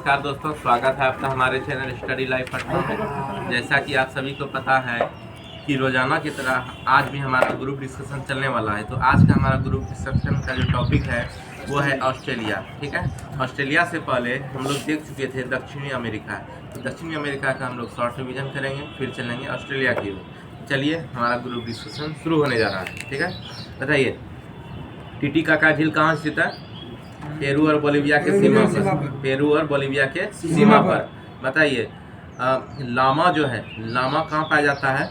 नमस्कार दोस्तों, स्वागत है आपका हमारे चैनल स्टडी लाइफ पटना में। जैसा कि आप सभी को पता है कि रोजाना की तरह आज भी हमारा ग्रुप डिस्कशन चलने वाला है। तो आज का हमारा ग्रुप डिस्कशन का जो टॉपिक है वो है ऑस्ट्रेलिया। ठीक है, ऑस्ट्रेलिया से पहले हम लोग देख चुके थे दक्षिणी अमेरिका। तो दक्षिणी अमेरिका का हम लोग शॉर्ट रिविजन करेंगे, फिर चलेंगे ऑस्ट्रेलिया की ओर। चलिए हमारा ग्रुप डिस्कशन शुरू होने जा रहा है। ठीक है, बताइए टिटिकाका झील कहाँ स्थित है? पेरू और बोलिविया के सीमा पर। पेरू और बोलिविया के सीमा पर। बताइए लामा जो है, लामा कहाँ पाया जाता है?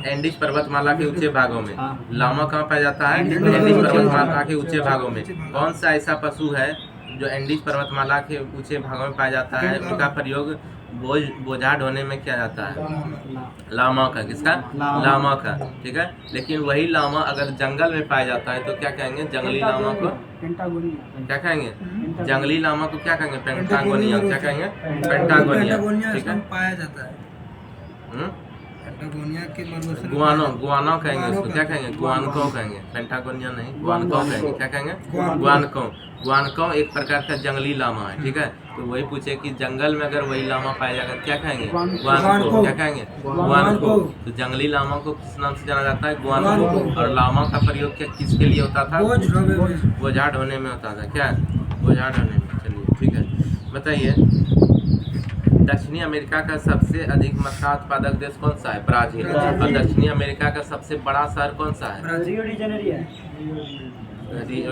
एंडीज पर्वतमाला के ऊंचे भागों में। लामा कहाँ पाया जाता है? एंडीज पर्वतमाला के ऊंचे भागों में। कौन सा ऐसा पशु है जो एंडीज पर्वतमाला के ऊंचे भागों में पाया जाता है? उनका प्रयोग बोझा ढोने में किया जाता है। लामा का, किसका? लामा का। ठीक है, लेकिन वही लामा अगर जंगल में पाया जाता है तो क्या कहेंगे? जंगली लामा को क्या कहेंगे? जंगली लामा को क्या कहेंगे? पेंटागोनिया। क्या कहेंगे? पेंटागोनिया। ठीक है, पाया जाता है गुआनो कहेंगे उसको। क्या कहेंगे? गुआनको कहेंगे, पेंटागोनिया नहीं, गुआनको कहेंगे। क्या कहेंगे? गुआनको एक प्रकार का जंगली लामा है। ठीक है, तो वही पूछे कि जंगल में अगर वही लामा पाया जाएगा क्या कहेंगे? गुआनको। क्या कहेंगे? गुआनको। तो जंगली लामा को किस नाम से जाना जाता है? गुआनको। और लामा का प्रयोग क्या किसके लिए होता था? बोझा ढोने में होता था। क्या? बोझा ढोने में। चलिए ठीक है, बताइए दक्षिणी अमेरिका का सबसे अधिक मक्का उत्पादक देश कौन सा है? ब्राजील। और दक्षिणी अमेरिका का सबसे बड़ा शहर कौन सा है? Rio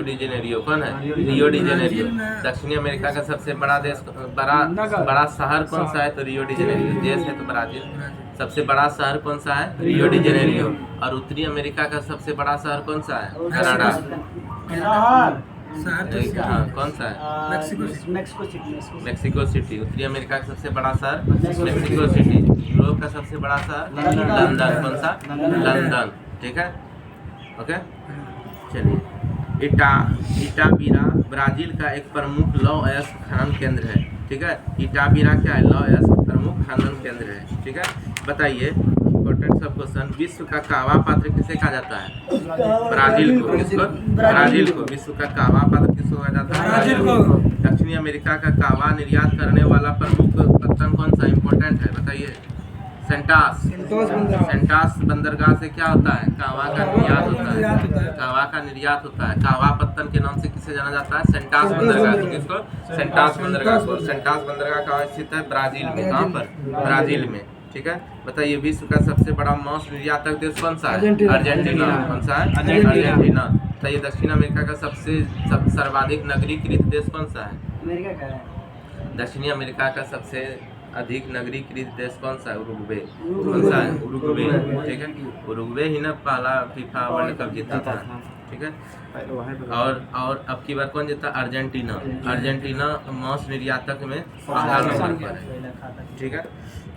de Janeiro. कौन है? Rio de Janeiro. दक्षिणी अमेरिका का सबसे बड़ा देश, बड़ा शहर कौन सा है? तो रियो डी जेनेरियो। देश है तो ब्राजील। सबसे बड़ा शहर कौन सा है? Rio de Janeiro. और उत्तरी अमेरिका का सबसे बड़ा शहर कौन सा है? कनाडा। कौन सा है? Mexico city. उत्तरी अमेरिका का सबसे बड़ा शहर मेक्सिको सिटी। यूरोप का सबसे बड़ा शहर लंदन। कौन सा? लंदन। ठीक है, ओके। चलिए इटाबीरा ब्राजील का एक प्रमुख लौह अयस्क खनन केंद्र है। ठीक है, इटाबीरा क्या है? लौह अयस्क प्रमुख खनन केंद्र है। ठीक है, बताइए इंपॉर्टेंट सब क्वेश्चन। विश्व का कहवा पात्र किसे कहा जाता है? ब्राजील को। किसको? ब्राजील को। विश्व का कहवा पात्र किसको कहा जाता है? ब्राजील को। दक्षिणी अमेरिका का कहवा निर्यात करने वाला प्रमुख पत्तन कौन सा? इंपॉर्टेंट है, बताइए। सेंटास बंदरगाह से क्या होता है? कहवा का निर्यात होता है। कहवा का निर्यात होता है। कहवा पत्तन के नाम से किसे जाना जाता है? सेंटास बंदरगाह। किसको? सेंटास बंदरगाह को। सेंटास बंदरगाह कहाँ स्थित है? ब्राजील में। कहाँ पर? ब्राजील में। ठीक है, बताइए विश्व का सबसे बड़ा मांस निर्यातक देश कौन सा है? अर्जेंटीना। कौन सा है? अर्जेंटीना। बताइए दक्षिण अमेरिका का सबसे सर्वाधिक नगरीकृत देश कौन सा है? अमेरिका का है। दक्षिणी अमेरिका का सबसे अधिक नगरीकृत देश कौन सा है? उरुग्वे। कौन सा है? उरुग्वे। ठीक है, उरुग्वे ही ना पहला फीफा वर्ल्ड कप जीता था। ठीक है, और अब की बार कौन जीता? अर्जेंटीना। अर्जेंटीना मांस निर्यातक में पहला नंबर पर है। ठीक है,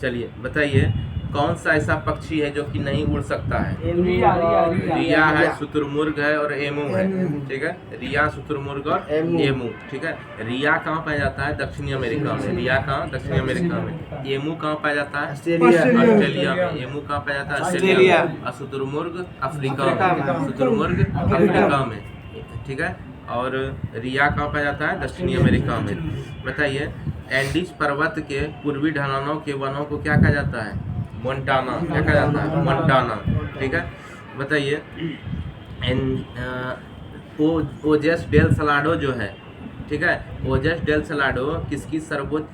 चलिए बताइए कौन सा ऐसा पक्षी है जो कि नहीं उड़ सकता है? रिया है, शुतुरमुर्ग है और एमू है। ठीक है, रिया, शुतुरमुर्ग और एमू। ठीक है, रिया कहाँ पाया जाता है? दक्षिणी अमेरिका में। रिया कहाँ? दक्षिणी अमेरिका में। एमू कहाँ पाया जाता है? ऑस्ट्रेलिया में। एमू कहाँ पाया जाता है? ऑस्ट्रेलिया। और शुतुरमुर्ग अफ्रीका में। शुतुरमुर्ग अफ्रीका में। ठीक है, और रिया कहाँ पाया जाता है? दक्षिणी अमेरिका में। बताइए एंडीज पर्वत के पूर्वी ढलानों के वनों को क्या कहा जाता है? मोंटाना। क्या कहा जाता है? मोंटाना। ठीक है, बताइए ओजेस डेल सलाडो जो है, ठीक है, ओजेस डेल सलाडो किसकी सर्वोच्च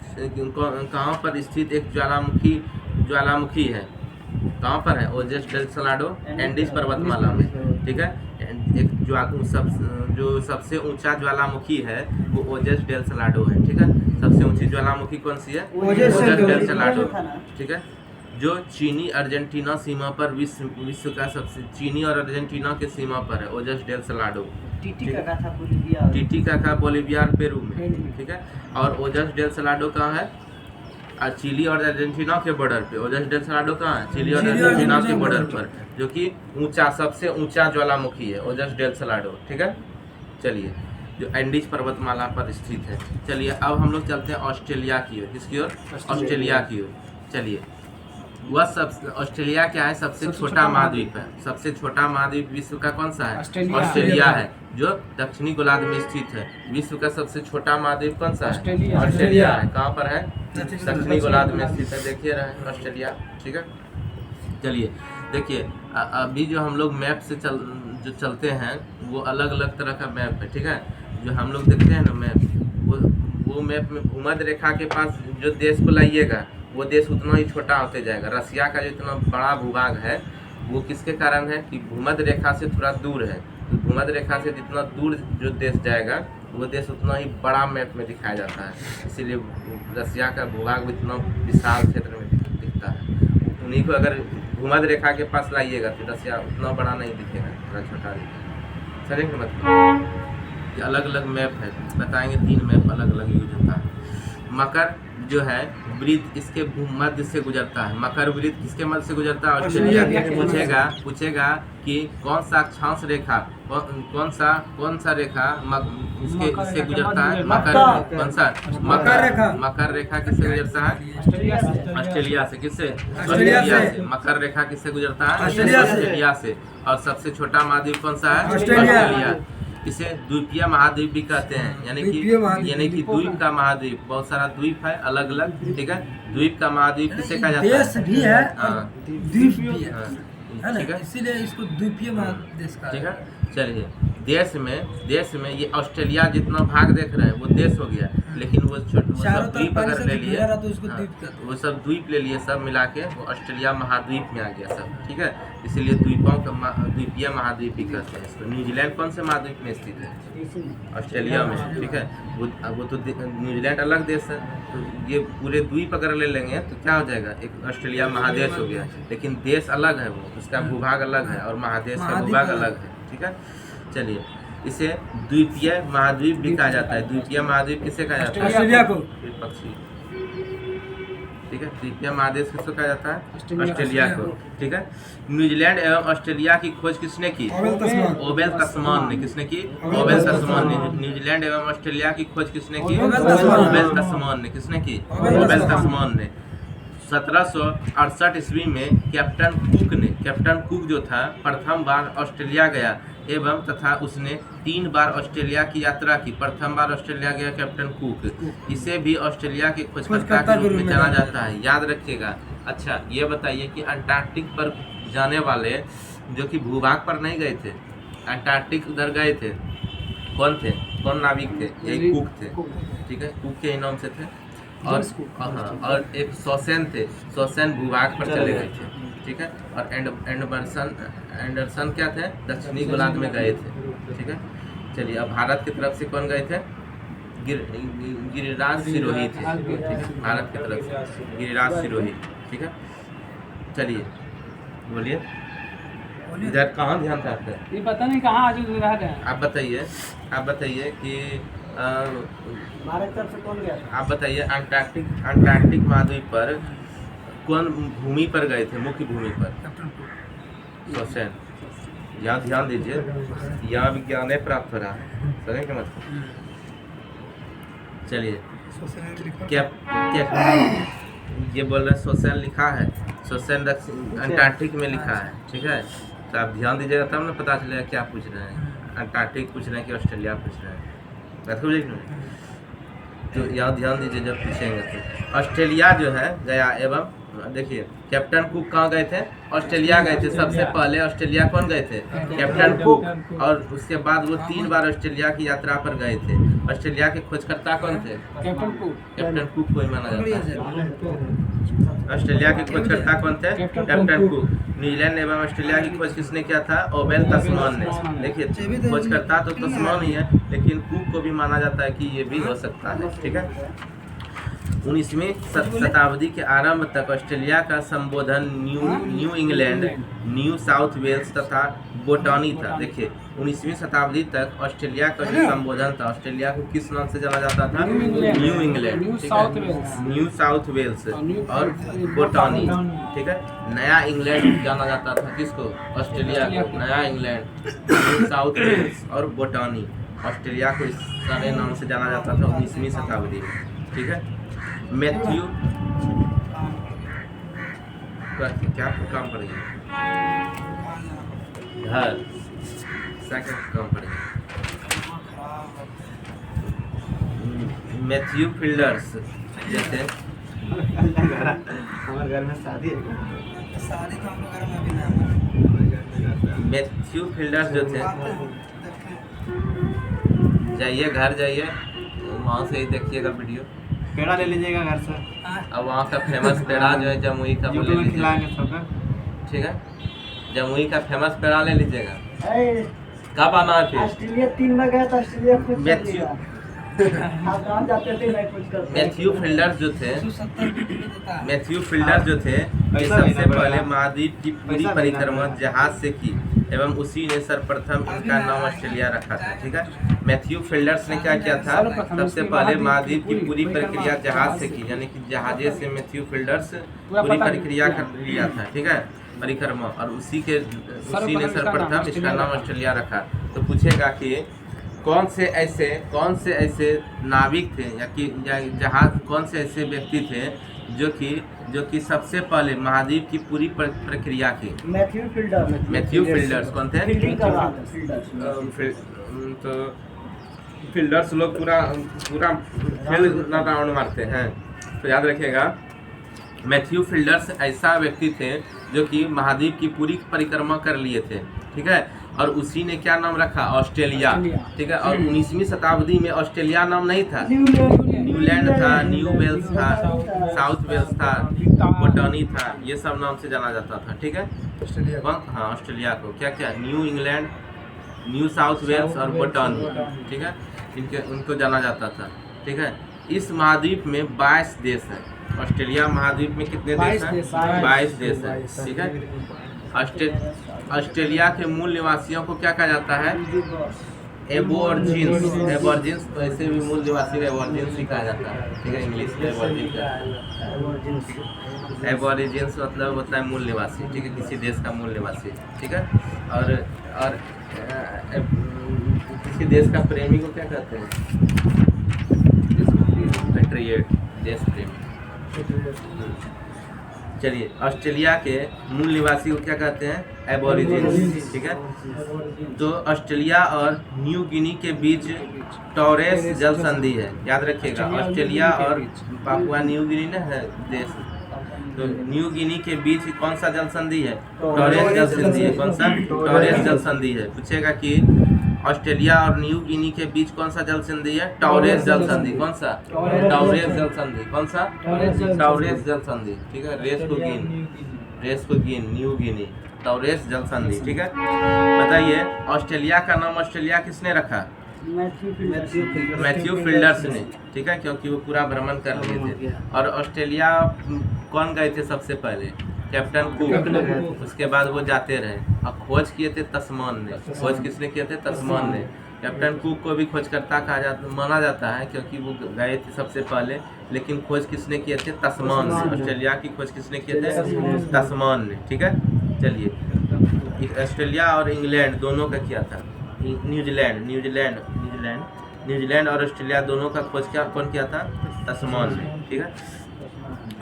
कहाँ पर स्थित एक ज्वालामुखी है? कहाँ पर है ओजेस डेल सलाडो? एंडीज पर्वतमाला में। ठीक है, एक जो सबसे ऊंचा ज्वालामुखी है वो ओजेस डेल सलाडो है। ठीक है, सबसे ऊंची ज्वालामुखी कौन सी है? ओजेस डेल सलाडो। ठीक है, जो चीनी अर्जेंटीना सीमा पर विश्व का सबसे, चीनी और अर्जेंटीना के सीमा पर है ओजेस डेल सलाडो। टीटीकाका बोलिविया और पेरू में। ठीक है, और ओजेस डेल सलाडो कहाँ है? चिली और अर्जेंटीना के बॉर्डर पे। ओजेस डेल सलाडो कहाँ है? चिली और अर्जेंटीना के बॉर्डर पर, जो कि सबसे ऊंचा ज्वालामुखी है ओजेस डेल सलाडो। ठीक है, चलिए जो एंडीज पर्वतमाला पर स्थित है। चलिए अब हम लोग चलते हैं ऑस्ट्रेलिया की ओर। किसकी ओर? ऑस्ट्रेलिया की ओर। चलिए वह सब ऑस्ट्रेलिया क्या है, सबसे छोटा महाद्वीप है। सबसे छोटा महाद्वीप विश्व का कौन सा है? ऑस्ट्रेलिया है, जो दक्षिणी गोलार्ध में स्थित है। विश्व का सबसे छोटा महाद्वीप कौन सा है? ऑस्ट्रेलिया है। कहाँ पर है? दक्षिणी गोलार्ध में स्थित है। देखिए रहे ऑस्ट्रेलिया। ठीक है, चलिए देखिए अभी जो हम लोग मैप से जो चलते हैं वो अलग अलग तरह का मैप है। ठीक है, जो हम लोग देखते हैं ना मैप, वो मैप में भूमध्य रेखा के पास जो देश को लाइएगा वो देश उतना ही छोटा होते जाएगा। रसिया का जो इतना बड़ा भूभाग है वो किसके कारण है कि भूमध्य रेखा से थोड़ा दूर है। तो भूमध्य रेखा से जितना दूर जो देश जाएगा वो देश उतना ही बड़ा मैप में दिखाया जाता है, इसीलिए रसिया का भूभाग इतना विशाल क्षेत्र में दिखता है। उन्हीं को अगर भूमध्य रेखा के पास लाइएगा तो रसिया उतना बड़ा नहीं दिखेगा, थोड़ा छोटा दिखेगा। समझेंगे मतलब अलग अलग मैप है, बताएंगे 3 मैप अलग अलग यूज होता है। मकर जो है वृत्त इसके भूमध्य से गुजरता है। मकर वृत्त किसके मध्य से गुजरता है? ऑस्ट्रेलिया। पूछेगा कि कौन सा अक्षांश रेखा कौन सा रेखा इससे गुजरता है? मकर। कौन सा? मकर रेखा किससे गुजरता है? ऑस्ट्रेलिया से। किससे? ऑस्ट्रेलिया से। मकर रेखा किससे गुजरता है? ऑस्ट्रेलिया से। और सबसे छोटा महाद्वीप कौन सा है? ऑस्ट्रेलिया। इसे द्वीपीय महाद्वीप भी कहते हैं, यानी कि द्वीप का महाद्वीप। बहुत सारा द्वीप है अलग अलग। ठीक है, द्वीप का महाद्वीप किसे कहा जाता है? देश भी है, द्वीप भी है, ठीक है, इसीलिए इसको द्वीपीय महादेश कहा। ठीक है, चलिए देश में ये ऑस्ट्रेलिया जितना भाग देख रहे हैं वो देश हो गया, लेकिन वो सब द्वीप अगर ले लिए वो सब द्वीप ले लिए, सब मिला के वो ऑस्ट्रेलिया महाद्वीप में आ गया सब। ठीक है, इसीलिए द्वीपों का द्वीपीय महाद्वीप भी कहते हैं इसको। न्यूजीलैंड कौन से महाद्वीप में स्थित है? ऑस्ट्रेलिया में। ठीक है, वो तो न्यूजीलैंड अलग देश है, तो ये पूरे द्वीप अगर ले लेंगे तो क्या हो जाएगा? एक ऑस्ट्रेलिया महादेश हो गया, लेकिन देश अलग है, वो उसका भूभाग अलग है और महादेश का भूभाग अलग है। ठीक है, चलिए इसे द्वीपीय महाद्वीप भी कहा जाता है। द्वीपीय महाद्वीप किसे कहा जाता है? ऑस्ट्रेलिया को। पक्षी। ठीक है, द्वीपीय महादेश किसको कहा जाता है? ऑस्ट्रेलिया को। ठीक है, न्यूजीलैंड एवं ऑस्ट्रेलिया की खोज किसने की? ओवेल तस्मान ने। किसने की? ओवेल तस्मान ने। न्यूजीलैंड एवं ऑस्ट्रेलिया की खोज किसने की? ओवेल तस्मान ने। किसने की? ओवेल तस्मान ने। 1768 ईस्वी में कैप्टन कुक जो था प्रथम बार ऑस्ट्रेलिया गया एवं तथा उसने 3 बार ऑस्ट्रेलिया की यात्रा की। प्रथम बार ऑस्ट्रेलिया गया कैप्टन कुक। इसे भी ऑस्ट्रेलिया के खोजकर्ता के रूप में जाना जाता है, याद रखिएगा। अच्छा ये बताइए कि अंटार्कटिक पर जाने वाले जो कि भूभाग पर नहीं गए थे, अंटार्कटिक उधर गए थे, कौन थे? कौन नाविक थे? एक कुक थे। ठीक है, कुक के ही नाम से थे। और एक शोसेन थे, शोसेन भूभाग पर चले गए थे। ठीक है, और एंडरसन क्या थे? दक्षिणी गोलार्ध में गए थे। ठीक है, चलिए अब भारत की तरफ से कौन गए थे? गिरिराज सिरोही थे। ठीक है, भारत की तरफ से गिरिराज सिरोही। ठीक है, चलिए बोलिए इधर कहाँ ध्यान था आपका? ये पता नहीं कहाँ आज रह गए। आप बताइए कि हमारे तरफ से कौन गया? आप बताइए अंटार्कटिक महाद्वीप पर कौन भूमि पर गए थे? मुख्य भूमि पर शोसेन। यहाँ ध्यान दीजिए, यहाँ विज्ञान प्राप्त हो रहा है, समझे क्या मतलब? चलिए क्या ये बोल रहे शोसेन लिखा है, शोसेन अंटार्कटिक में लिखा है। ठीक है, तो आप ध्यान दीजिएगा तब ना पता चलेगा क्या पूछ रहे हैं। अंटार्कटिक पूछ रहे हैं कि ऑस्ट्रेलिया पूछ रहे हैं, तो यहाँ ध्यान दीजिए जब पूछेंगे तो। ऑस्ट्रेलिया जो है गया एवं देखिए कैप्टन कुक कहाँ गए थे? ऑस्ट्रेलिया गए थे। सबसे पहले ऑस्ट्रेलिया कौन गए थे? Captain cook. और उसके बाद वो 3 बार ऑस्ट्रेलिया की यात्रा पर गए थे। ऑस्ट्रेलिया के खोजकर्ता कौन थे? कैप्टन कुक को ही माना जाता है। ऑस्ट्रेलिया के खोजकर्ता कौन थे? Captain cook. न्यूजीलैंड एवं ऑस्ट्रेलिया की खोज किसने किया था? ओवेल तस्मान ने। देखिए खोजकर्ता तो तस्मान ही है, लेकिन कुक को भी माना जाता है कि ये भी हो सकता है। ठीक है, 19वीं शताब्दी के आरंभ तक ऑस्ट्रेलिया का संबोधन New England, New South Wales तथा बोटानी था। देखिए 19वीं शताब्दी तक ऑस्ट्रेलिया का जो संबोधन था, ऑस्ट्रेलिया को किस नाम से जाना जाता था? New England, New South Wales और बोटानी। ठीक है, नया इंग्लैंड जाना जाता था किसको? ऑस्ट्रेलिया को। नया इंग्लैंड, न्यू साउथ वेल्स और बोटानी, ऑस्ट्रेलिया को इस सारे नाम से जाना जाता था 19वीं शताब्दी में। ठीक है, मैथ्यू क्या काम पड़ेगा? घर सेकंड काम पड़ेगा। मैथ्यू फील्डर्स जैसे हमारे घर में शादी है। शादी तो हम लोग घर में भी नहीं। मैथ्यू फील्डर्स जो थे, जाइए घर जाइए, वहाँ से ही देखिएगा वीडियो। पेड़ा ले लीजिएगा घर से। अब वहाँ का फेमस पेड़ा जो है जमुई का, वो ले यूट्यूब में लीजिएगा। खिलाएंगे सबका। ठीक है, जमुई का फेमस पेड़ा ले लीजिएगा। कब आना है फिर? ऑस्ट्रेलिया 3 बार गया था, ऑस्ट्रेलिया खुद मैथ्यू आप कहाँ जाते थे नहीं कुछ करते। मैथ्यू फील्डर्स जो थे, मैथ्यू फील्डर्स जो थे, ये सबसे पहले महाद्वीप की पूरी परिक्रमा जहाज से की एवं उसी ने सर्वप्रथम इसका नाम ऑस्ट्रेलिया रखा था। ठीक है, मैथ्यू फील्डर्स ने क्या किया था? सबसे पहले महाद्वीप की पूरी प्रक्रिया जहाज से की, यानी कि जहाजे से मैथ्यू फील्डर्स पूरी प्रक्रिया कर लिया था। ठीक है, परिक्रमा, और उसी ने सर्वप्रथम इसका नाम ऑस्ट्रेलिया रखा। तो पूछेगा कि कौन से ऐसे नाविक थे या कि जहाज, कौन से ऐसे व्यक्ति थे जो कि सबसे पहले महाद्वीप की पूरी प्रक्रिया की? मैथ्यू फील्डर्स कौन थे? तो फील्डर्स लोग पूरा फील्ड राउंड मारते हैं, तो याद रखिएगा। मैथ्यू फील्डर्स ऐसा व्यक्ति थे जो कि महाद्वीप की पूरी परिक्रमा कर लिए थे। ठीक है, और उसी ने क्या नाम रखा? ऑस्ट्रेलिया। ठीक है, और 19वीं शताब्दी में ऑस्ट्रेलिया नाम नहीं था, न्यूलैंड था, न्यू वेल्स था, साउथ वेल्स था, बोटानी था, ये सब नाम से जाना जाता था। ठीक है, हाँ, ऑस्ट्रेलिया को क्या New England, New South Wales और बोटानी, ठीक है, उनको जाना जाता था। ठीक है, इस महाद्वीप में 22 देश हैं। ऑस्ट्रेलिया महाद्वीप में कितने देश हैं? 22 देश हैं। ठीक है, ऑस्ट्रेलिया के मूल निवासियों को क्या कहा जाता है? एबॉर्जिन्स। तो ऐसे भी मूल निवासी एबॉर्जिन्स ही कहा जाता है। ठीक है, इंग्लिश में एबॉर्जिन्स मतलब होता है मूल निवासी। ठीक है, किसी देश का मूल निवासी। ठीक है, और किसी देश का प्रेमी को क्या कहते हैं? पेट्रियट, देश प्रेमी। चलिए, ऑस्ट्रेलिया के मूल निवासी को क्या कहते हैं? एबॉरिजिन्स। ठीक है, तो ऑस्ट्रेलिया और न्यू गिनी के बीच टॉरेस जल संधि है, याद रखिएगा। ऑस्ट्रेलिया और पापुआ न्यू गिनी ना है देश, तो न्यू गिनी के बीच कौन सा जल संधि है? टॉरेस जल संधि है। कौन सा? टॉरेस जल संधि है। पूछेगा कि ऑस्ट्रेलिया और न्यू गिनी के बीच कौन सा जल संधि है? टॉरेस जल संधि। कौन सा? टॉरेस जल संधि। कौन सा? टॉरेस जल संधि। ठीक है, रेस को गिन, न्यू गिनी, टॉरेस जल संधि। ठीक है, बताइए ऑस्ट्रेलिया का नाम ऑस्ट्रेलिया किसने रखा? मैथ्यू फील्डर्स ने। ठीक है, क्योंकि वो पूरा भ्रमण कर लिए थे। और ऑस्ट्रेलिया कौन गए थे सबसे पहले? Captain cook. उसके बाद वो जाते रहे और खोज किए थे तस्मान ने। खोज किसने किए थे? तस्मान ने। कैप्टन कुक को भी खोजकर्ता माना जाता है, क्योंकि वो गए थे सबसे पहले, लेकिन खोज किसने किए थे? तस्मान ने। ऑस्ट्रेलिया की खोज किसने किए थे? तस्मान ने। ठीक है, चलिए, ऑस्ट्रेलिया और इंग्लैंड दोनों का किया था। न्यूजीलैंड और ऑस्ट्रेलिया दोनों का खोज कौन किया था? तस्मान ने। ठीक है,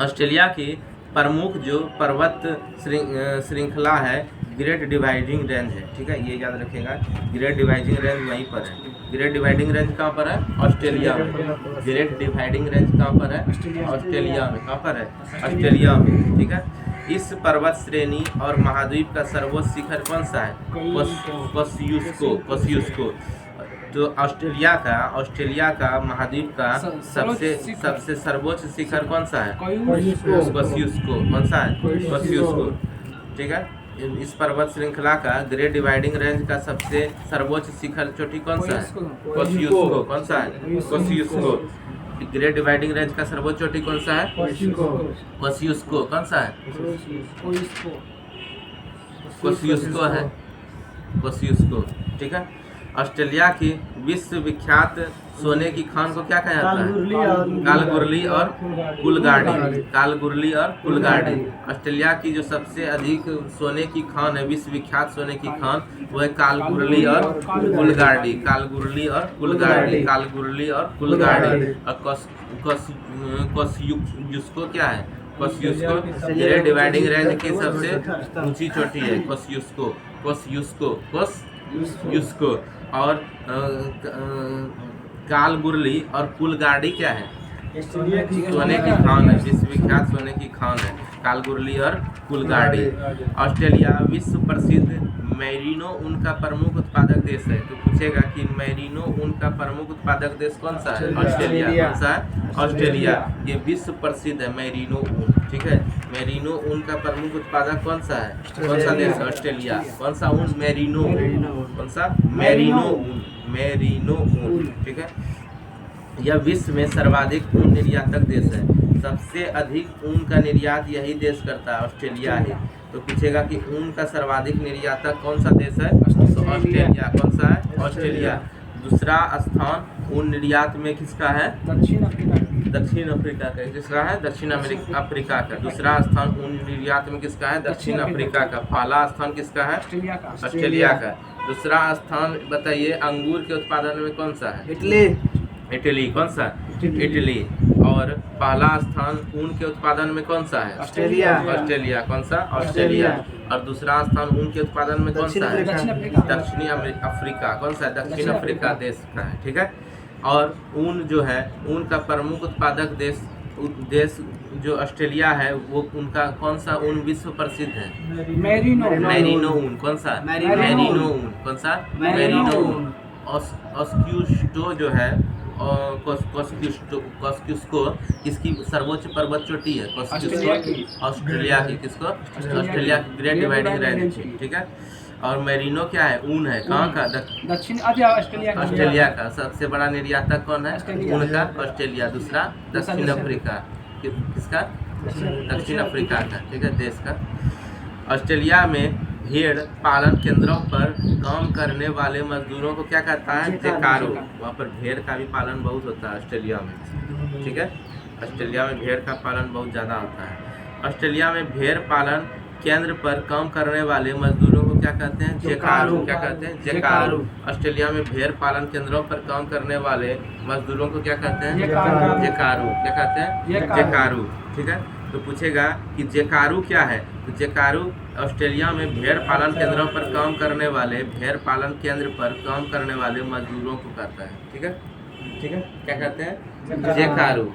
ऑस्ट्रेलिया की प्रमुख जो पर्वत श्रृंखला है ग्रेट डिवाइडिंग रेंज है। ठीक है, ये याद रखिएगा, ग्रेट डिवाइडिंग रेंज वहीं पर है। ग्रेट डिवाइडिंग रेंज कहाँ पर है? ऑस्ट्रेलिया में। ग्रेट डिवाइडिंग रेंज कहाँ पर है? ऑस्ट्रेलिया में। कहाँ पर है? ऑस्ट्रेलिया में। ठीक है, इस पर्वत श्रेणी और महाद्वीप का सर्वोच्च शिखर कौन सा है? कोस्युस्को। तो ऑस्ट्रेलिया का महाद्वीप का सबसे सर्वोच्च शिखर कौन सा है? कोस्युस्को। कौन सा है? कोस्युस्को। ठीक है, इस पर्वत श्रृंखला का ग्रेट डिवाइडिंग रेंज का सबसे सर्वोच्च शिखर चोटी कौन सा है? कोस्युस्को। कौन सा है? कोस्युस्को। ग्रेट डिवाइडिंग रेंज का सर्वोच्च चोटी कौन सा है? कोस्युस्को। कौन सा है? कोस्युस्को है, कोस्युस्को। ठीक है, ऑस्ट्रेलिया की विश्व विख्यात सोने की खान को क्या कहा जाता है? कालगुरली और कुलगार्डी। ऑस्ट्रेलिया की जो सबसे अधिक सोने की खान है, विश्व विख्यात सोने की खान, वो है कालगुरली और कुलगार्डी। और कोस्युस्को क्या है? कोस्युस्को ग्रेट डिवाइडिंग रेंज की सबसे ऊंची चोटी है कोस्युस्को कोस्युस्को कोस्युस्को। और कालगुरली और पुलगाड़ी क्या है? सोने की खान है, विश्वविख्यात सोने की खान है कालगुरली और पुलगाड़ी। ऑस्ट्रेलिया विश्व प्रसिद्ध मैरिनो ऊन का प्रमुख उत्पादक देश है। तो पूछेगा कि मैरिनो ऊन का प्रमुख उत्पादक देश कौन सा है? ऑस्ट्रेलिया। कौन सा है? ऑस्ट्रेलिया। ये विश्व प्रसिद्ध है मैरिनो ऊन, ठीक है। मैरिनो ऊन का प्रमुख उत्पादक कौन सा है? कौन सा देश? ऑस्ट्रेलिया। कौन सा ऊन? मैरिनो। कौन सा? मैरिनो ऊन। मैरिनो ऊन, ठीक है। यह विश्व में सर्वाधिक ऊन निर्यातक देश है। सबसे अधिक ऊन का निर्यात यही देश करता है, ऑस्ट्रेलिया है। तो पूछेगा कि ऊन का सर्वाधिक निर्यातक कौन सा देश है? तो ऑस्ट्रेलिया। कौन सा है? ऑस्ट्रेलिया। दूसरा स्थान ऊन निर्यात में किसका है? दक्षिण अफ्रीका। दक्षिण अफ्रीका का। किसका है? दक्षिण अफ्रीका का। दूसरा स्थान ऊन निर्यात में किसका है? दक्षिण अफ्रीका का। पहला स्थान किसका है? ऑस्ट्रेलिया का। दूसरा स्थान बताइए अंगूर के उत्पादन में कौन सा है? इटली। कौन सा? इटली। और पहला स्थान ऊन के उत्पादन में कौन सा है? ऑस्ट्रेलिया। कौन सा? ऑस्ट्रेलिया। और दूसरा स्थान ऊन के उत्पादन में कौन सा है? दक्षिणी अफ्रीका। कौन सा? दक्षिण अफ्रीका देश का है, ठीक है। और ऊन जो है, ऊन का प्रमुख उत्पादक देश जो ऑस्ट्रेलिया है, वो उनका कौन सा ऊन विश्व प्रसिद्ध है? मैरिनो ऊन। कौन सा? मैरिनो ऊन। कौन सा? मैरिनो ऊन। ऑस्क्यूस्टो जो है कोस्क्युस्को किसकी सर्वोच्च पर्वत चोटी है? कोस्क्युस्को ऑस्ट्रेलिया की। किसको? ऑस्ट्रेलिया की ग्रेट डिवाइडिंग रेंज, ठीक है। और मैरिनो क्या है? ऊन है। कहाँ का? दक्षिण ऑस्ट्रेलिया का। सबसे बड़ा निर्यातक कौन है ऊन का? ऑस्ट्रेलिया। दूसरा दक्षिण अफ्रीका। किसका? दक्षिण अफ्रीका का, ठीक है, देश का। ऑस्ट्रेलिया में भेड़ पालन केंद्रों पर काम करने वाले मजदूरों को क्या कहता है? जेकारो। वहाँ पर भेड़ का भी पालन बहुत होता है ऑस्ट्रेलिया में, ठीक है। ऑस्ट्रेलिया में भेड़ का पालन बहुत ज़्यादा होता है। ऑस्ट्रेलिया में भेड़ पालन केंद्र पर काम करने वाले मजदूरों को क्या कहते हैं? जेकारो। क्या कहते हैं? जेकारो। ऑस्ट्रेलिया में भेड़ पालन केंद्रों पर काम करने वाले मजदूरों को क्या कहते हैं? जेकारो। क्या कहते हैं? जेकारो, ठीक है। तो पूछेगा कि जेकारू क्या है? तो जेकारू ऑस्ट्रेलिया में भेड़ पालन केंद्रों पर काम करने वाले मजदूरों को कहता है, ठीक है, ठीक है। क्या कहते हैं? जेकारू।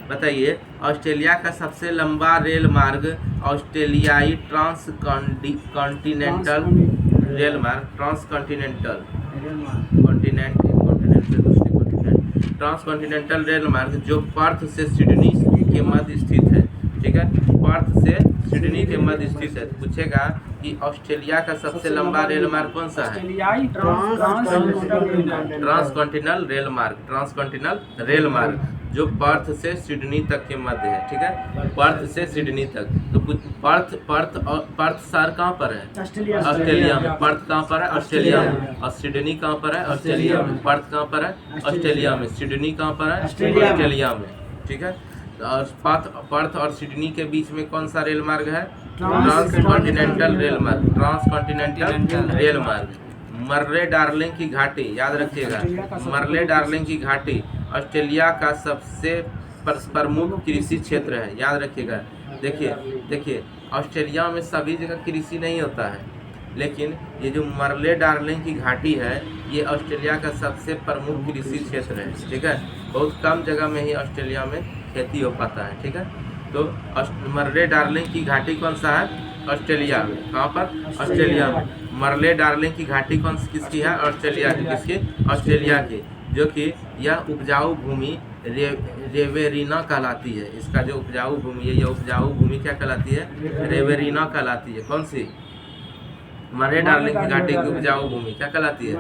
बताइए ऑस्ट्रेलिया का सबसे लंबा रेल मार्ग ऑस्ट्रेलियाई ट्रांसकॉन्टिनेंटल रेल मार्ग, ट्रांसकॉन्टिनेंटल रेल मार्ग जो पर्थ से सिडनी के मध्य स्थित है, ठीक है। पर्थ से सिडनी के मध्य स्थित है। पूछेगा कि ऑस्ट्रेलिया का सबसे लंबा रेल मार्ग कौन सा है? ट्रांसकॉन्टिनेंटल रेल मार्ग जो पर्थ से सिडनी तक के मध्य है, ठीक है। पर्थ से सिडनी तक। तो पर्थ शहर कहाँ पर है? ऑस्ट्रेलिया में। पर्थ कहाँ पर है? ऑस्ट्रेलिया में। और सिडनी कहाँ पर है? ऑस्ट्रेलिया में। पर्थ कहाँ पर है? ऑस्ट्रेलिया में। सिडनी कहाँ पर है? ऑस्ट्रेलिया में, ठीक है। और पर्थ और सिडनी के बीच में कौन सा रेल मार्ग है? ट्रांसकॉन्टिनेंटल रेल मार्ग। ट्रांसकॉन्टिनेंटल रेल मार्ग। मर्रे डार्लिंग की घाटी, याद रखिएगा, मर्रे डार्लिंग की घाटी ऑस्ट्रेलिया का सबसे प्रमुख कृषि क्षेत्र है, याद रखिएगा। देखिए ऑस्ट्रेलिया में सभी जगह कृषि नहीं होता है, लेकिन ये जो मर्ले डार्लिंग की घाटी है ये ऑस्ट्रेलिया का सबसे प्रमुख कृषि क्षेत्र है, ठीक है। बहुत कम जगह में ही ऑस्ट्रेलिया में खेती हो पाता है, ठीक है। तो मर्ले डार्लिंग की घाटी कौन सा है? ऑस्ट्रेलिया में। कहाँ पर? ऑस्ट्रेलिया में। मर्ले डार्लिंग की घाटी किसकी है? ऑस्ट्रेलिया की। किसकी? ऑस्ट्रेलिया की। जो कि यह उपजाऊ भूमि रेवेरिना कहलाती है। इसका जो उपजाऊ भूमि है, यह उपजाऊ भूमि क्या कहलाती है? रेवेरिना कहलाती है। कौन सी? मर्ले डार्लिंग की घाटी की उपजाऊ भूमि क्या कहलाती है?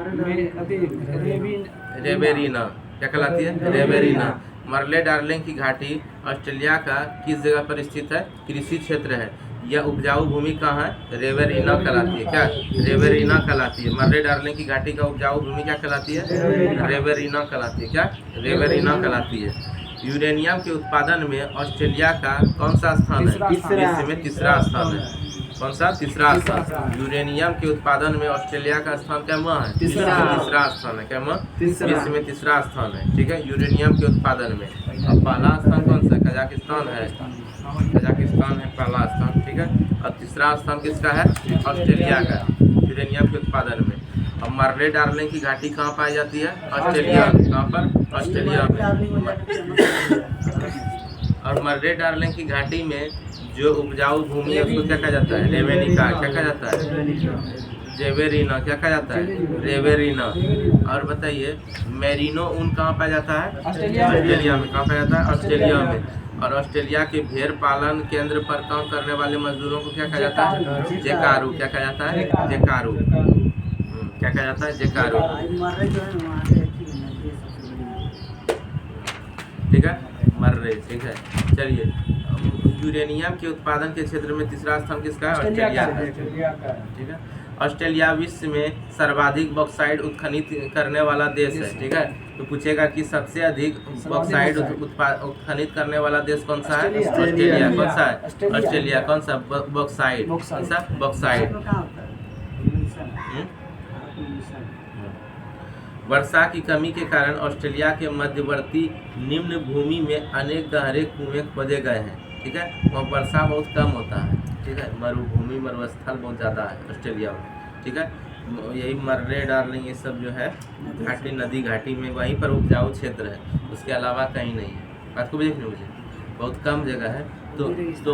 रेवेरिना। क्या कहलाती है? रेवेरिना। मर्ले डार्लिंग की घाटी ऑस्ट्रेलिया का किस जगह पर स्थित है? कृषि क्षेत्र है। यह उपजाऊ भूमि कहाँ है? रेवेरिना कहलाती है। क्या? रेवेरिना कहलाती है। मर्ले डार्लिंग की घाटी का उपजाऊ भूमि क्या कहलाती है? रेवेरिना कहलाती है। क्या? रेवेरिना कहलाती है। यूरेनियम के उत्पादन में ऑस्ट्रेलिया का कौन सा स्थान है? विश्व में तीसरा स्थान है। कौन सा? तीसरा स्थान। यूरेनियम के उत्पादन में ऑस्ट्रेलिया का स्थान क्या है? तीसरा स्थान है। क्या विश्व में तीसरा स्थान है, ठीक है, यूरेनियम के उत्पादन में। और पहला स्थान कौन सा? कजाकिस्तान है, कजाकिस्तान है पहला स्थान, ठीक है। और तीसरा स्थान किसका है? ऑस्ट्रेलिया का, यूरेनियम के उत्पादन में। और मर्रे डार्लिंग की घाटी कहाँ पाई जाती है? ऑस्ट्रेलिया में। कहाँ पर? ऑस्ट्रेलिया में। और मर्रे डार्लिंग की घाटी में जो उपजाऊ भूमि है उसको क्या कहा जाता है? रेवेनिका। क्या कहा जाता है? जेवेरिना। क्या कहा जाता है? रेवेरिना। और बताइए मेरिनो ऊन कहाँ पाया जाता है? ऑस्ट्रेलिया में। कहाँ पाया जाता है? ऑस्ट्रेलिया में। और ऑस्ट्रेलिया के भेड़ पालन केंद्र पर काम करने वाले मजदूरों को क्या कहा जाता है? जेकारू। क्या कहा जाता है? जेकारू। क्या कहा जाता है? जेकारू, ठीक है, मर्रे, ठीक है। चलिए, यूरेनियम के उत्पादन के क्षेत्र में तीसरा स्थान किसका है? ऑस्ट्रेलिया का, ठीक है। ऑस्ट्रेलिया विश्व में सर्वाधिक बॉक्साइट उत्खनित करने वाला देश है, ठीक है। तो पूछेगा कि सबसे अधिक बॉक्साइट उत्खनित करने वाला देश कौन सा है? ऑस्ट्रेलिया। कौन सा है? ऑस्ट्रेलिया। कौन सा? बॉक्साइट। कौन सा? बॉक्साइट। वर्षा की कमी के कारण ऑस्ट्रेलिया के मध्यवर्ती निम्न भूमि में अनेक गहरे कुएं खोदे गए हैं, ठीक है। वहाँ वर्षा बहुत कम होता है, ठीक है। मरुभूमि मरुस्थल बहुत ज़्यादा है ऑस्ट्रेलिया में, ठीक है। यही मर्रे डार्लिंग ये सब जो है घाटी, नदी घाटी में वहीं पर उपजाऊ क्षेत्र है, उसके अलावा कहीं नहीं है। बात को देखने मुझे बहुत कम जगह है, तो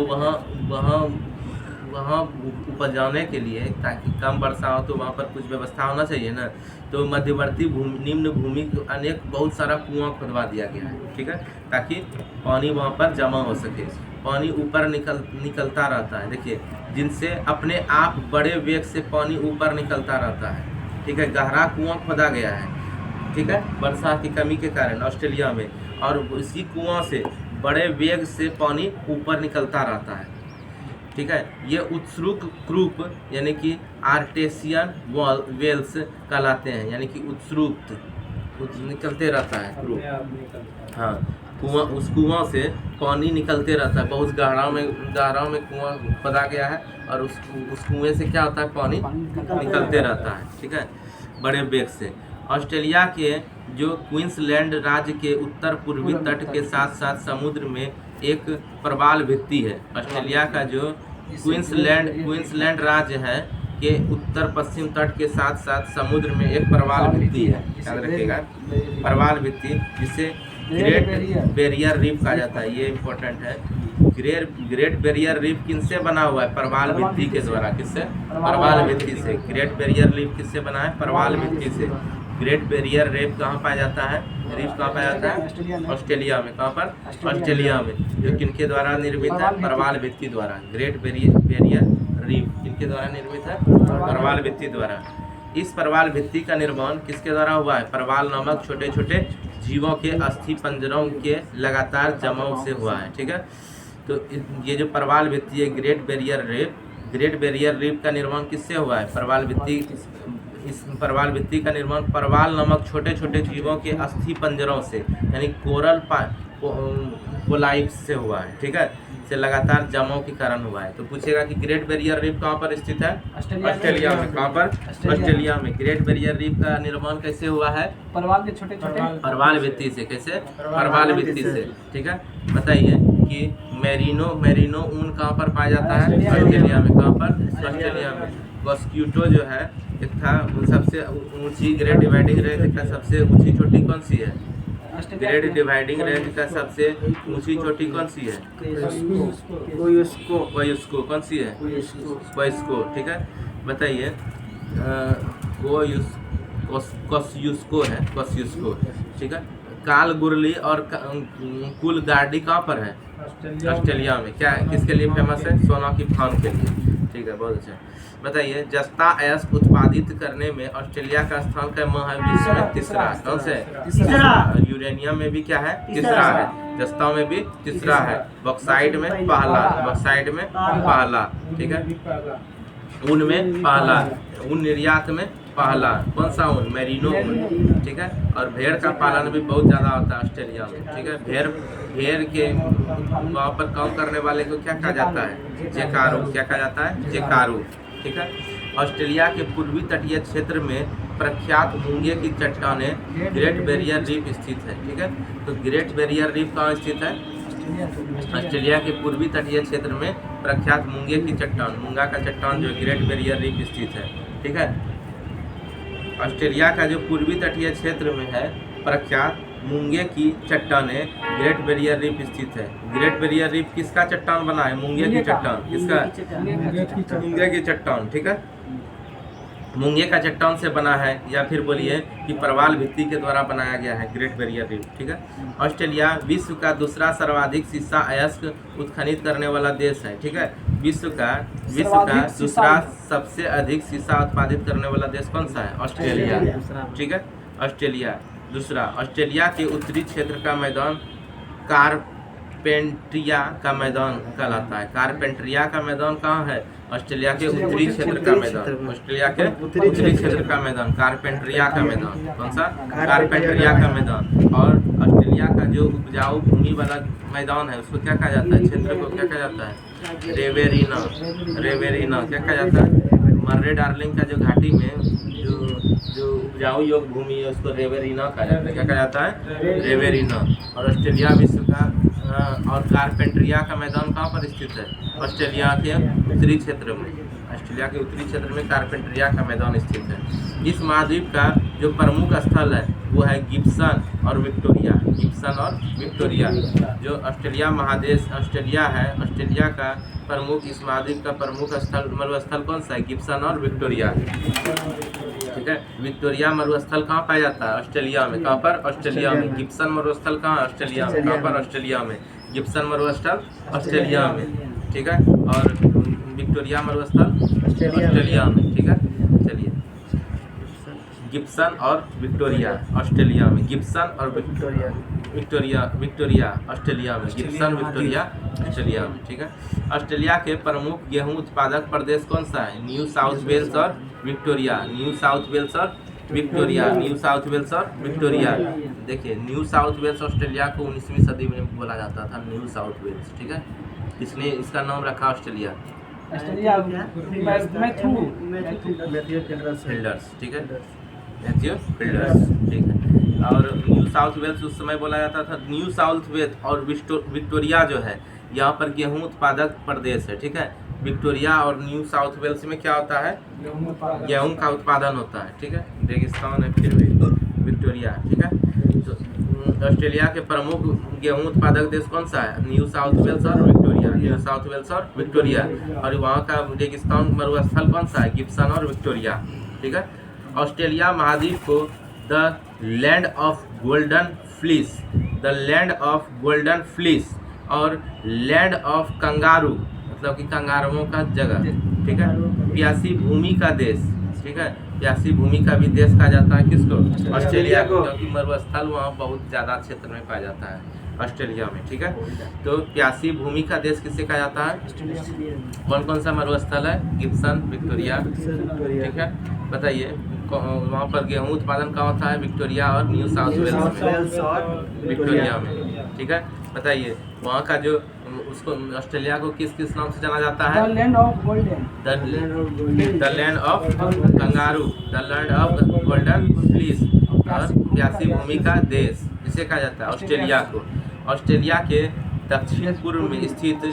वहाँ उपजाने के लिए, ताकि कम वर्षा हो तो वहाँ पर कुछ व्यवस्था होना चाहिए ना। तो मध्यवर्ती निम्न भूमि को अनेक बहुत सारा कुआं खुदवा दिया गया है, ठीक है, ताकि पानी वहाँ पर जमा हो सके। पानी ऊपर निकलता रहता है, देखिए, जिनसे अपने आप बड़े वेग से पानी ऊपर निकलता रहता है, ठीक है। गहरा कुआं खोदा गया है, ठीक है, वर्षा की कमी के कारण ऑस्ट्रेलिया में। और इसी कुआं से बड़े वेग से पानी ऊपर निकलता रहता है, ठीक है। ये उत्सुक क्रूप यानी कि आर्टेसियन वेल्स कहलाते हैं, यानी कि उत्सुक निकलते रहता है क्रूप। हाँ, कुआं, उस कुआं से पानी निकलते रहता है, बहुत गहराव में कुआं खोदा गया है, और उस कुएं से क्या होता है? पानी निकलते रहता है, ठीक है, बड़े वेग से। ऑस्ट्रेलिया के जो क्वींसलैंड राज्य के उत्तर पूर्वी तट के साथ साथ समुद्र में एक प्रवाल भित्ति है। ऑस्ट्रेलिया का जो क्वींसलैंड राज्य है के उत्तर पश्चिम तट के साथ साथ समुद्र में एक प्रवाल भित्ति है, याद रखिएगा, प्रवाल भित्ति, जिसे ग्रेट बैरियर रीफ कहा जाता है। ये इम्पोर्टेंट है। ग्रेट बैरियर रीफ किससे बना हुआ है? प्रवाल भित्ति के द्वारा। किससे? प्रवाल भित्ति से। ग्रेट बैरियर रीफ किससे बना है? प्रवाल भित्ति से। ग्रेट बैरियर रीफ कहाँ पाया जाता है? रीफ कहाँ पाया जाता है? ऑस्ट्रेलिया में। कहाँ पर? ऑस्ट्रेलिया में। जो किनके द्वारा निर्मित है? प्रवाल भित्ति द्वारा। ग्रेट बैरियर रीफ किनके द्वारा निर्मित है? प्रवाल भित्ति द्वारा। इस प्रवाल भित्ति का निर्माण किसके द्वारा हुआ है? प्रवाल नामक छोटे छोटे जीवों के अस्थि पंजरों के लगातार जमाव से हुआ है, ठीक है। तो ये जो प्रवाल भित्ति है ग्रेट बैरियर रीफ का निर्माण किससे हुआ है? प्रवाल भित्ति। इस प्रवाल भित्ति का निर्माण प्रवाल नामक छोटे छोटे जीवों के अस्थि पंजरों से, यानी कोरल पोलाइप्स से हुआ है, ठीक है, से लगातार जमाव के कारण हुआ है। तो पूछेगा कि ग्रेट बैरियर रीफ कहाँ पर स्थित है? ऑस्ट्रेलिया में। कहाँ पर? ऑस्ट्रेलिया में। ग्रेट बैरियर रीफ का निर्माण कैसे हुआ है? परवाल के छोटे छोटे प्रवाल भित्ति से। कैसे? प्रवाल भित्ति से, ठीक है। बताइए कि मेरिनो ऊन कहाँ पर पाया जाता है? ऑस्ट्रेलिया में। कहाँ पर? ऑस्ट्रेलिया में। मॉस्क्यूटो जो है एक था सबसे ऊंची, ग्रेट डिवाइडिंग रेंज का सबसे ऊंची चोटी कौन सी है? ग्रेट डिवाइडिंग रेंज का सबसे ऊंची चोटी कौन सी है? कोयुस्को। कौन सी है? कोयुस्को, ठीक है। बताइए, कोस्युस्को है, कोस्युस्को, ठीक है। कालगुरली और कुलगार्डी कहाँ पर है? ऑस्ट्रेलिया में। क्या किसके लिए फेमस है? सोना की खान के लिए, ठीक है, बहुत अच्छा। बताइए, जस्ता एस उत्पादित करने में ऑस्ट्रेलिया का स्थान क्या है? विश्व में तीसरा। कौन से? तीसरा। यूरेनियम में भी क्या है? तीसरा है। जस्ता में भी तीसरा है। बॉक्साइट में पहला, ठीक है। ऊन में पहला, ऊन निर्यात में पहला कौन सा ऊन, मेरिनो ऊन, ठीक है। और भेड़ का पालन भी बहुत ज़्यादा होता है ऑस्ट्रेलिया में, ठीक है। भेड़ के वहाँ पर काम करने वाले को क्या कहा जाता है, जेकारू, क्या कहा जाता है, जेकारू, ठीक है। ऑस्ट्रेलिया के पूर्वी तटीय क्षेत्र में प्रख्यात मूंगे की चट्टानें ग्रेट बैरियर रीफ स्थित है, ठीक है। तो ग्रेट बैरियर रीफ कहाँ स्थित है, ऑस्ट्रेलिया के पूर्वी तटीय क्षेत्र में प्रख्यात मूंगे की चट्टान, मूंगा का चट्टान जो ग्रेट बैरियर रीफ स्थित है, ठीक है। ऑस्ट्रेलिया का जो पूर्वी तटीय क्षेत्र में है प्रख्यात मूंगे की चट्टानें ग्रेट बैरियर रीफ स्थित है। ग्रेट बैरियर रीफ किसका चट्टान बना है, मूंगे की चट्टान, किसका, मूंगे की चट्टान, ठीक है। मूंगे का चट्टान से बना है, या फिर बोलिए कि प्रवाल भित्ति के द्वारा बनाया गया है ग्रेट बैरियर रीफ, ठीक है। ऑस्ट्रेलिया विश्व का दूसरा सर्वाधिक सीसा अयस्क उत्खनित करने वाला देश है, ठीक है। विश्व का दूसरा सबसे अधिक सीसा उत्पादित करने वाला देश कौन सा है, ऑस्ट्रेलिया, ठीक है। ऑस्ट्रेलिया दूसरा। ऑस्ट्रेलिया के उत्तरी क्षेत्र का मैदान कारपेंट्रिया का मैदान कहलाता है। कारपेंट्रिया का मैदान कहाँ है, ऑस्ट्रेलिया के उत्तरी क्षेत्र का मैदान, ऑस्ट्रेलिया के उत्तरी क्षेत्र का मैदान, कारपेंट्रिया का मैदान, कौन सा, कारपेंट्रिया का मैदान। और ऑस्ट्रेलिया का जो उपजाऊ भूमि वाला मैदान है उसको क्या कहा जाता है, क्षेत्र को क्या कहा जाता है, रेवेरिना, रेवेरिना क्या कहा जाता है। मर्रे डार्लिंग का जो घाटी में जो उपजाऊ योग भूमि है उसको रेवेरिना कहा जाता है, क्या कहा जाता है, रेवेरिना। और ऑस्ट्रेलिया विश्व का और कारपेंट्रिया का मैदान कहाँ पर स्थित है, ऑस्ट्रेलिया के उत्तरी क्षेत्र में, ऑस्ट्रेलिया के उत्तरी क्षेत्र में कारपेंट्रिया का मैदान स्थित है। इस महाद्वीप का जो प्रमुख स्थल है वो है गिब्सन और विक्टोरिया, गिब्सन और विक्टोरिया। जो ऑस्ट्रेलिया महादेश ऑस्ट्रेलिया है, ऑस्ट्रेलिया का प्रमुख, इस महाद्वीप का प्रमुख स्थल मरुस्थल कौन सा है, गिब्सन और विक्टोरिया, ठीक है। विक्टोरिया मरुस्थल कहाँ पाया जाता है, ऑस्ट्रेलिया में, कहाँ पर, ऑस्ट्रेलिया में। गिब्सन मरुस्थल कहाँ, ऑस्ट्रेलिया में, कहाँ पर, ऑस्ट्रेलिया में। गिब्सन मरुस्थल ऑस्ट्रेलिया में, ठीक है। और विक्टोरिया मरुस्थल ऑस्ट्रेलिया में, ठीक है। चलिए, गिब्सन और विक्टोरिया ऑस्ट्रेलिया में, गिब्सन और विक्टोरिया ऑस्ट्रेलिया में, गिब्सन विक्टोरिया ऑस्ट्रेलिया में, ठीक है। ऑस्ट्रेलिया के प्रमुख गेहूं उत्पादक प्रदेश कौन सा है, न्यू साउथ वेल्स और विक्टोरिया, न्यू साउथ वेल्स और विक्टोरिया, न्यू साउथ वेल्स और विक्टोरिया। देखिए, न्यू साउथ वेल्स ऑस्ट्रेलिया को 19वीं सदी में बोला जाता था न्यू साउथ वेल्स, ठीक है। किसने इसका नाम रखा ऑस्ट्रेलिया, फिल्डर्स, ठीक है, मैथ्यू फिल्डर्स, ठीक है। और न्यू साउथ वेल्स उस समय बोला जाता था। न्यू साउथ वेल्स और विक्टोरिया जो है यहाँ पर गेहूं उत्पादक प्रदेश है, ठीक है। विक्टोरिया और न्यू साउथ वेल्स में क्या होता है, गेहूं का उत्पादन होता है, ठीक है। रेगिस्तान है फिर भी विक्टोरिया, ठीक है। तो ऑस्ट्रेलिया के प्रमुख गेहूं उत्पादक देश कौन सा है, न्यू साउथ वेल्स और विक्टोरिया, न्यू साउथ वेल्स और विक्टोरिया। और वहाँ का रेगिस्तान मरुस्थल कौन सा है, गिब्सन और विक्टोरिया, ठीक है। ऑस्ट्रेलिया महाद्वीप को the land of golden fleece, the land of golden fleece और लैंड ऑफ कंगारू, मतलब कि कंगारुओं का जगह, ठीक है। प्यासी भूमि का देश, ठीक है। प्यासी भूमि का भी देश कहा जाता है किसको, ऑस्ट्रेलिया को, क्योंकि मरुस्थल वहाँ बहुत ज़्यादा क्षेत्र में पाया जाता है ऑस्ट्रेलिया में, ठीक है। तो प्यासी भूमि का देश किसे कहा जाता है, कौन कौन सा मरुस्थल है, गिब्सन, विक्टोरिया, ठीक है। बताइए, वहाँ पर गेहूं उत्पादन कहाँ होता है, विक्टोरिया और न्यू साउथ वेल्स में, विक्टोरिया में, ठीक है। बताइए, वहाँ का जो उसको ऑस्ट्रेलिया को किस किस नाम से जाना जाता है, the land of golden, the land of kangaroo, the land of golden fleece और प्यासी भूमि का देश, इसे कहा जाता है ऑस्ट्रेलिया को। ऑस्ट्रेलिया के दक्षिण पूर्व में स्थित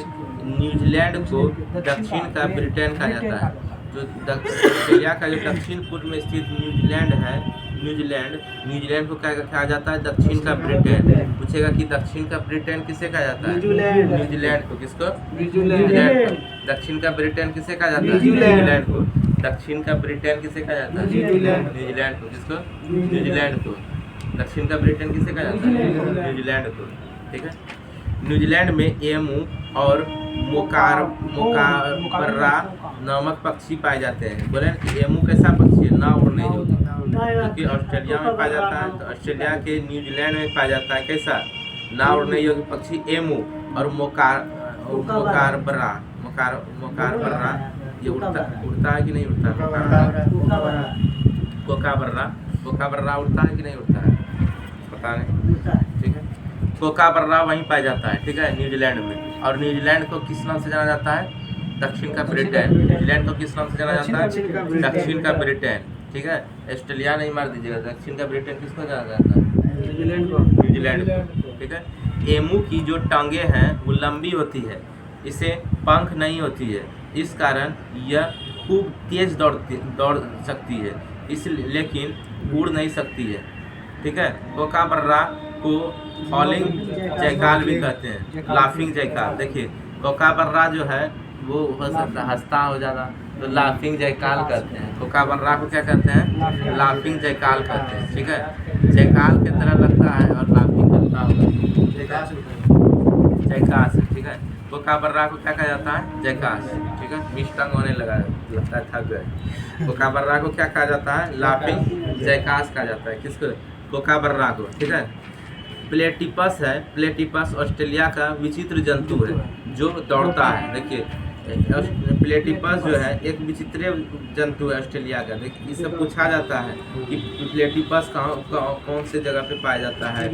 न्यूजीलैंड को दक्षिण का ब्रिटेन कहा जाता है। जो ऑस्ट्रेलिया का जो दक्षिण पूर्व में स्थित न्यूजीलैंड है, न्यूजीलैंड को क्या कहा जाता है, दक्षिण का ब्रिटेन। पूछेगा कि दक्षिण का ब्रिटेन किसे कहा जाता है, न्यूजीलैंड को, किसको, न्यूजीलैंड को। दक्षिण का ब्रिटेन किसे कहा जाता है, न्यूजीलैंड को। दक्षिण का ब्रिटेन किसे कहा जाता है, न्यूजीलैंड को, किसको, न्यूजीलैंड को। दक्षिण का ब्रिटेन किसे कहा जाता है, न्यूजीलैंड को, ठीक है। न्यूजीलैंड में एमू और मोकारबर्रा नामक पक्षी पाए जाते हैं। बोले कि एमू कैसा पक्षी है, ना उड़ने योग्य, क्योंकि ऑस्ट्रेलिया में पाया जाता है, तो ऑस्ट्रेलिया के न्यूजीलैंड में पाया जाता है कैसा, ना उड़ने योग्य पक्षी एमू। और मोकारबर्रा, मोकारबर्रा ये उड़ता है कि नहीं उड़ता, कोकाबर्रा उड़ता है कि नहीं उड़ता है, पता नहीं, ठीक है। कोकाबर्रा वहीं पाया जाता है, ठीक है, न्यूजीलैंड में। और न्यूजीलैंड को किस नाम से जाना जाता है? दक्षिण का ब्रिटेन। न्यूजीलैंड को किस नाम से जाना जाता है? दक्षिण का ब्रिटेन, ठीक है। ऑस्ट्रेलिया नहीं मार दीजिएगा, दक्षिण का ब्रिटेन किसको जाना जाता है? न्यूजीलैंड को, ठीक है। एमू की जो टांगे हैं वो लंबी होती है, इसे पंख नहीं होती है, इस कारण यह खूब तेज दौड़ सकती है, इसलिए लेकिन उड़ नहीं सकती है, ठीक है। कोकाबर्रा को फॉलिंग जयकाल भी कहते हैं, लाफिंग जयकाल। देखिए कोकाबर्रा जो है वो हो सकता हंसता हो जाता तो लाफिंग जयकाल कहते हैं। कोकाबर्रा को क्या कहते हैं? लाफिंग जयकाल कहते हैं, ठीक है। जयकाल की तरह लगता है और लाफिंग करता होगा, ठीक है, जयकाश, ठीक है। कोकाबर्रा को क्या कहा जाता है? जयकाश, ठीक है। मिस्टंग होने लगा, लगता है थक गए। कोकाबर्रा को क्या कहा जाता है? लाफिंग जयकाश कहा जाता है, किसको? कोकाबर्रा को, ठीक है। प्लेटिपस है, प्लेटिपस ऑस्ट्रेलिया का विचित्र जंतु है जो दौड़ता है। देखिए प्लेटिपस जो है एक विचित्र जंतु है ऑस्ट्रेलिया का। देखिए इससे पूछा जाता है कि प्लेटिपस कौन से जगह पे पाया जाता है,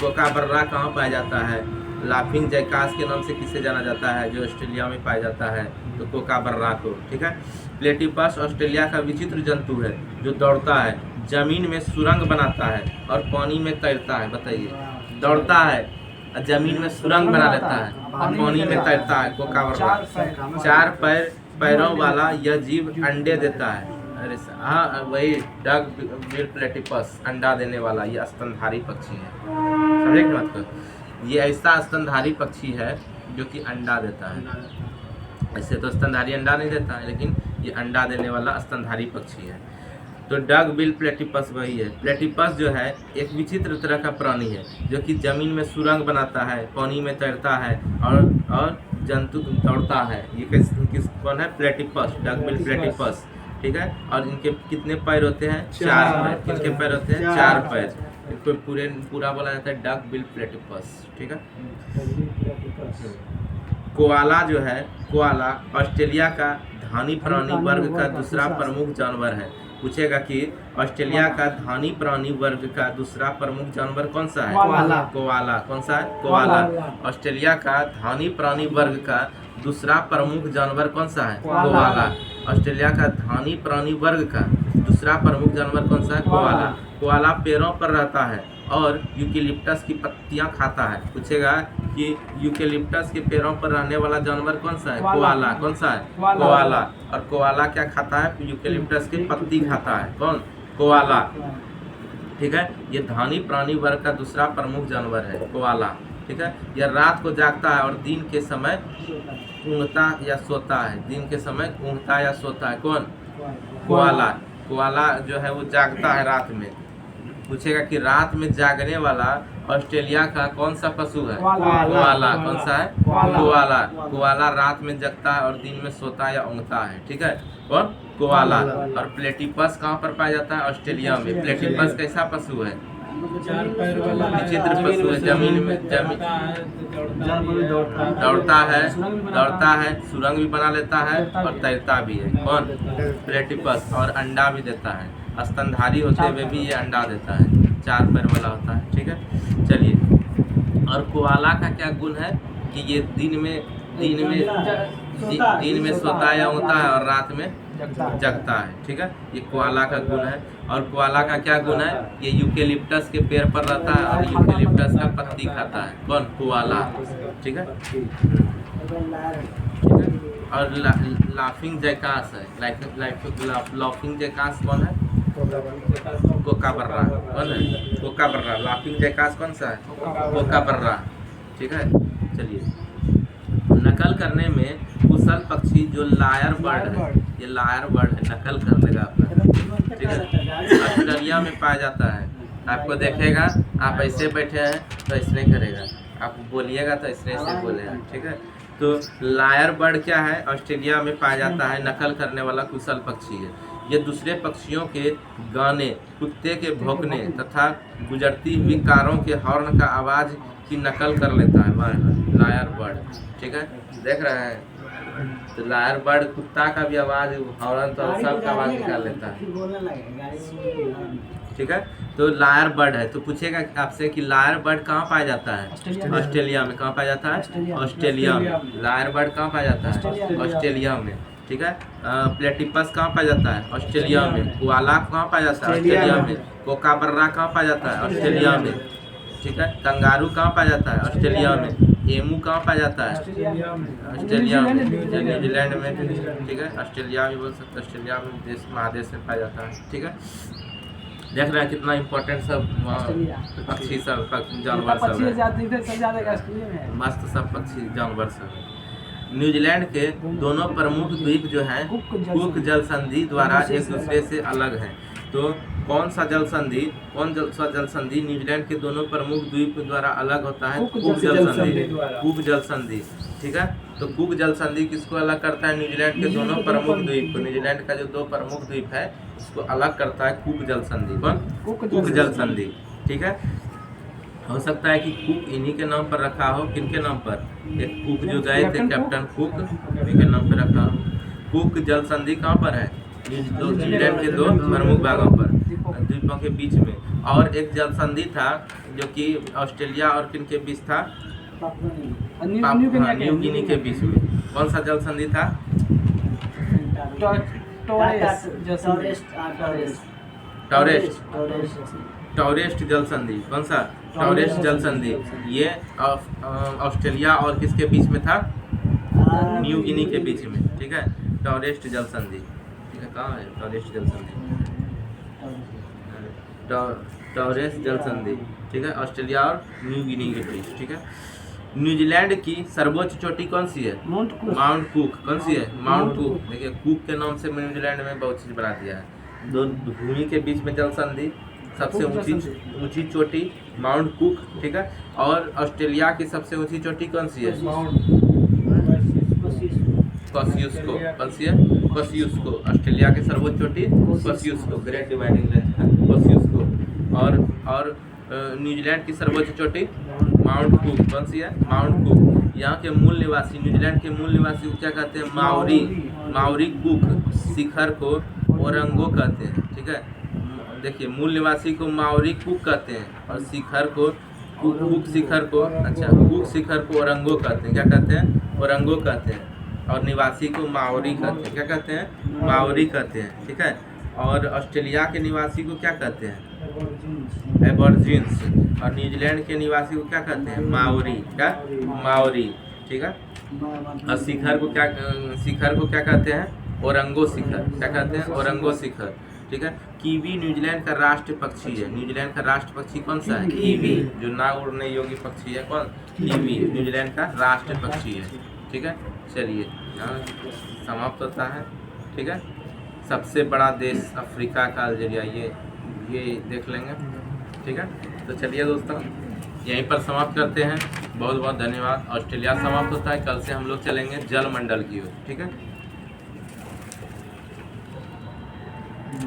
कोकाबर्रा कहाँ पाया जाता है, लाफिंग जयकाश के नाम से किसे जाना जाता है जो ऑस्ट्रेलिया में पाया जाता है, तो कोकाबर्रा को, ठीक है। प्लेटिपस ऑस्ट्रेलिया का विचित्र जंतु है जो दौड़ता है, जमीन में सुरंग बनाता है और पानी में तैरता है। बताइए, दौड़ता है, जमीन में सुरंग बना लेता है और पानी में तैरता है कोकाबर्रा। 4 पैरों वाला यह जीव अंडे देता है। अरे हाँ, वही डग बिल प्लेटिपस, अंडा देने वाला ये स्तनधारी पक्षी है, समझे कि मतलब? ये ऐसा स्तनधारी पक्षी है जो कि अंडा देता है। ऐसे तो स्तनधारी अंडा नहीं देता है, लेकिन ये अंडा देने वाला स्तनधारी पक्षी है। तो डग बिल प्लेटिपस वही है। प्लेटिपस जो है एक विचित्र तरह का प्राणी है जो कि जमीन में सुरंग बनाता है, पानी में तैरता है और जंतु दौड़ता है। ये किस कौन है? प्लेटिपस, डग बिल प्लेटिपस, ठीक है। और इनके कितने पैर होते हैं? 4 पैर। किनके पैर होते हैं? 4 पैर। इनको पूरा बोला जाता है डग बिल प्लेटिपस, ठीक है। कोआला जो है, कोआला ऑस्ट्रेलिया का धानी प्राणी वर्ग का दूसरा प्रमुख जानवर है। पूछेगा कि ऑस्ट्रेलिया का धानी प्राणी वर्ग का दूसरा प्रमुख जानवर कौन सा है? कोआला। कौन सा है? कोआला। ऑस्ट्रेलिया का धानी प्राणी वर्ग का दूसरा प्रमुख जानवर कौन सा है? कोआला। ऑस्ट्रेलिया का धानी प्राणी वर्ग का दूसरा प्रमुख जानवर कौन सा है? कोआला। कोआला पेड़ों पर रहता है और यूकेलिप्टस की पत्तियां खाता है। पूछेगा कि यूकेलिप्टस के पेड़ों पर रहने वाला जानवर कौन सा है? कोआला। कौन सा है? कोआला। और कोआला क्या खाता है? यूकेलिप्टस की पत्ती खाता है। कौन? कोआला, ठीक है। ये धानी प्राणी वर्ग का दूसरा प्रमुख जानवर है कोआला, ठीक है। यह रात को जागता है और दिन के समय ऊँघता या सोता है। दिन के समय ऊँघता या सोता है। कौन? कोआला। कोआला जो है वो जागता है रात में। पूछेगा कि रात में जागने वाला ऑस्ट्रेलिया का कौन सा पशु है? कोआला। कौन सा है? कोआला। कोआला रात में जगता है और दिन में सोता या ऊँघता है, ठीक है। कौन? कोआला। और प्लेटिपस कहाँ पर पाया जाता है? ऑस्ट्रेलिया में। प्लेटिपस कैसा पशु है? विचित्र पशु है, जमीन में दौड़ता है, सुरंग भी बना लेता है और तैरता भी है। कौन? प्लेटिपस। और अंडा भी देता है, स्तनधारी होते हुए भी ये अंडा देता है, 4 पैर वाला होता है, ठीक है। चलिए, और कोआला का क्या गुण है कि ये दिन में सोता या ऊँघता है और रात में जगता है, ठीक है। ये कोआला का गुण है। और कोआला का क्या गुण है? ये यूकेलिप्टस के पेड़ पर रहता है और यूकेलिप्टस का पत्ती खाता है। कौन? कोआला, ठीक है, ठीक है। और लाफिंग जयकाश है। लाफिंग जयकाश कौन है? कोकाबर्रा। कौन है? कोकाबर्रा। लाफिंग जयकाश कौन सा है? कोकाबर्रा, ठीक है। चलिए, नकल करने में कुशल पक्षी जो लायर बर्ड है, ये लायर बर्ड है, नकल कर लेगा अपना, ठीक है। ऑस्ट्रेलिया में पाया जाता है। आपको देखेगा, आप ऐसे बैठे हैं तो ऐसे करेगा, आप बोलिएगा तो ऐसे बोलेगा, ठीक है। तो लायर बर्ड क्या है? ऑस्ट्रेलिया में पाया जाता है, नकल करने वाला कुशल पक्षी है। ये दूसरे पक्षियों के गाने, कुत्ते के भौंकने तथा गुजरती हुई कारों के हॉर्न का आवाज़ उसकी नकल कर लेता है लायर बर्ड, ठीक है, देख रहे हैं। तो लायर बर्ड कुत्ता का भी आवाज़, हॉर्न तो सबका आवाज़ निकाल लेता है, ठीक है। तो लायर बर्ड है, तो पूछेगा आपसे कि लायर बर्ड कहाँ पाया जाता है? ऑस्ट्रेलिया में। कहाँ पाया जाता है? ऑस्ट्रेलिया में। लायर बर्ड कहाँ पाया जाता है? ऑस्ट्रेलिया में, ठीक है। प्लेटिपस कहाँ पाया जाता है? ऑस्ट्रेलिया में। कोआला कहाँ पाया जाता है? ऑस्ट्रेलिया में। कोकाबर्रा कहाँ पाया जाता है? ऑस्ट्रेलिया में, ठीक है। कंगारू कहाँ पाया जाता है? ऑस्ट्रेलिया में। एमू कहाँ पाया जाता है? ऑस्ट्रेलिया में, न्यूजीलैंड में, ठीक है। ऑस्ट्रेलिया भी बोल सकते, ऑस्ट्रेलिया में देश महादेश में पाया जाता है, ठीक है। देख रहे हैं कितना इम्पोर्टेंट सब पक्षी सब, जानवर सब है, मस्त सब पक्षी जानवर सब है। न्यूजीलैंड के दोनों प्रमुख द्वीप जो हैं कुक जल संधि द्वारा एक दूसरे से अलग हैं। तो कौन सा जल संधि न्यूजीलैंड के दोनों प्रमुख द्वीप द्वारा अलग होता है? कुक जल संधि। कुक जल संधि, ठीक है। तो कुक जल संधि किसको अलग करता है? न्यूजीलैंड के दोनों प्रमुख द्वीप को। न्यूजीलैंड का जो दो प्रमुख द्वीप है उसको अलग करता है कुक जल संधि। कौन? कुक जल संधि, ठीक है। हो सकता है कि कुक इन्हीं के नाम पर रखा हो। किनके नाम पर? एक कुक जो गए थे, कैप्टन कुक, उन्हीं के नाम पर रखा हो। कुक जल संधि कहाँ पर है? न्यूजीलैंड के दो प्रमुख भागों पर, द्वीपों के बीच में। और एक जल संधि था जो कि ऑस्ट्रेलिया और किन के बीच था? न्यू गिनी के बीच में। कौन सा जल संधि था? टॉरेस्ट जल संधि। कौन सा? टॉरेस्ट जल संधि। ये ऑस्ट्रेलिया और किसके बीच में था? न्यू गिनी के बीच में, ठीक है। टॉरेस्ट जल संधि, ठीक है। कहाँ है टॉरेस्ट जल संधि? टॉरेस्ट जल संधि, ठीक है। ऑस्ट्रेलिया और न्यू गिनी के बीच, ठीक है। न्यूजीलैंड की सर्वोच्च चोटी कौन सी है? Mount cook. कौन सी है? Mount cook. देखिए, कुक के नाम से न्यूजीलैंड में बहुत चीज़ बना दिया है। दो भूमि के बीच में जल संधि, सबसे ऊंची चोटी माउंट कुक, ठीक है। और ऑस्ट्रेलिया की सबसे ऊंची चोटी कौन सी है? कोसियुस्को। कौन सी है? कोसियुस्को। ऑस्ट्रेलिया की सर्वोच्च चोटी कोसियुस्को, ग्रेट डिवाइडिंग रेंज है कोसियुस्को। और न्यूजीलैंड की सर्वोच्च चोटी माउंट कुक। कौन सी है? Mount cook. यहाँ के मूल निवासी, न्यूजीलैंड के मूल निवासी को क्या कहते हैं? माओरी कुक शिखर को ओरंगो कहते हैं, ठीक है। देखिए, मूल निवासी को माओरी कुक कहते हैं और शिखर को कुक शिखर को ओरंगो कहते हैं। क्या कहते हैं? ओरंगो कहते हैं। और निवासी को माओरी कहते हैं। क्या कहते हैं? माओरी कहते हैं, ठीक है। और ऑस्ट्रेलिया के निवासी को क्या कहते हैं? एबॉर्जिन्स। और न्यूजीलैंड के निवासी को क्या कहते हैं? माओरी। क्या? माओरी, ठीक है। और शिखर को क्या कहते हैं? ओरंगो शिखर। क्या कहते हैं? ओरंगो शिखर, ठीक है। कीवी न्यूजीलैंड का राष्ट्र पक्षी है। न्यूजीलैंड का राष्ट्र पक्षी कौन सा है? कीवी, जो ना उड़ने योग्य पक्षी है। कौन? कीवी न्यूजीलैंड का राष्ट्र पक्षी है, ठीक है। चलिए, समाप्त होता है, ठीक है। सबसे बड़ा देश अफ्रीका का अल्जीरिया, ये देख लेंगे, ठीक है। तो चलिए दोस्तों, यहीं पर समाप्त करते हैं। बहुत बहुत धन्यवाद। ऑस्ट्रेलिया समाप्त होता है। कल से हम लोग चलेंगे जल मंडल की ओर, ठीक है।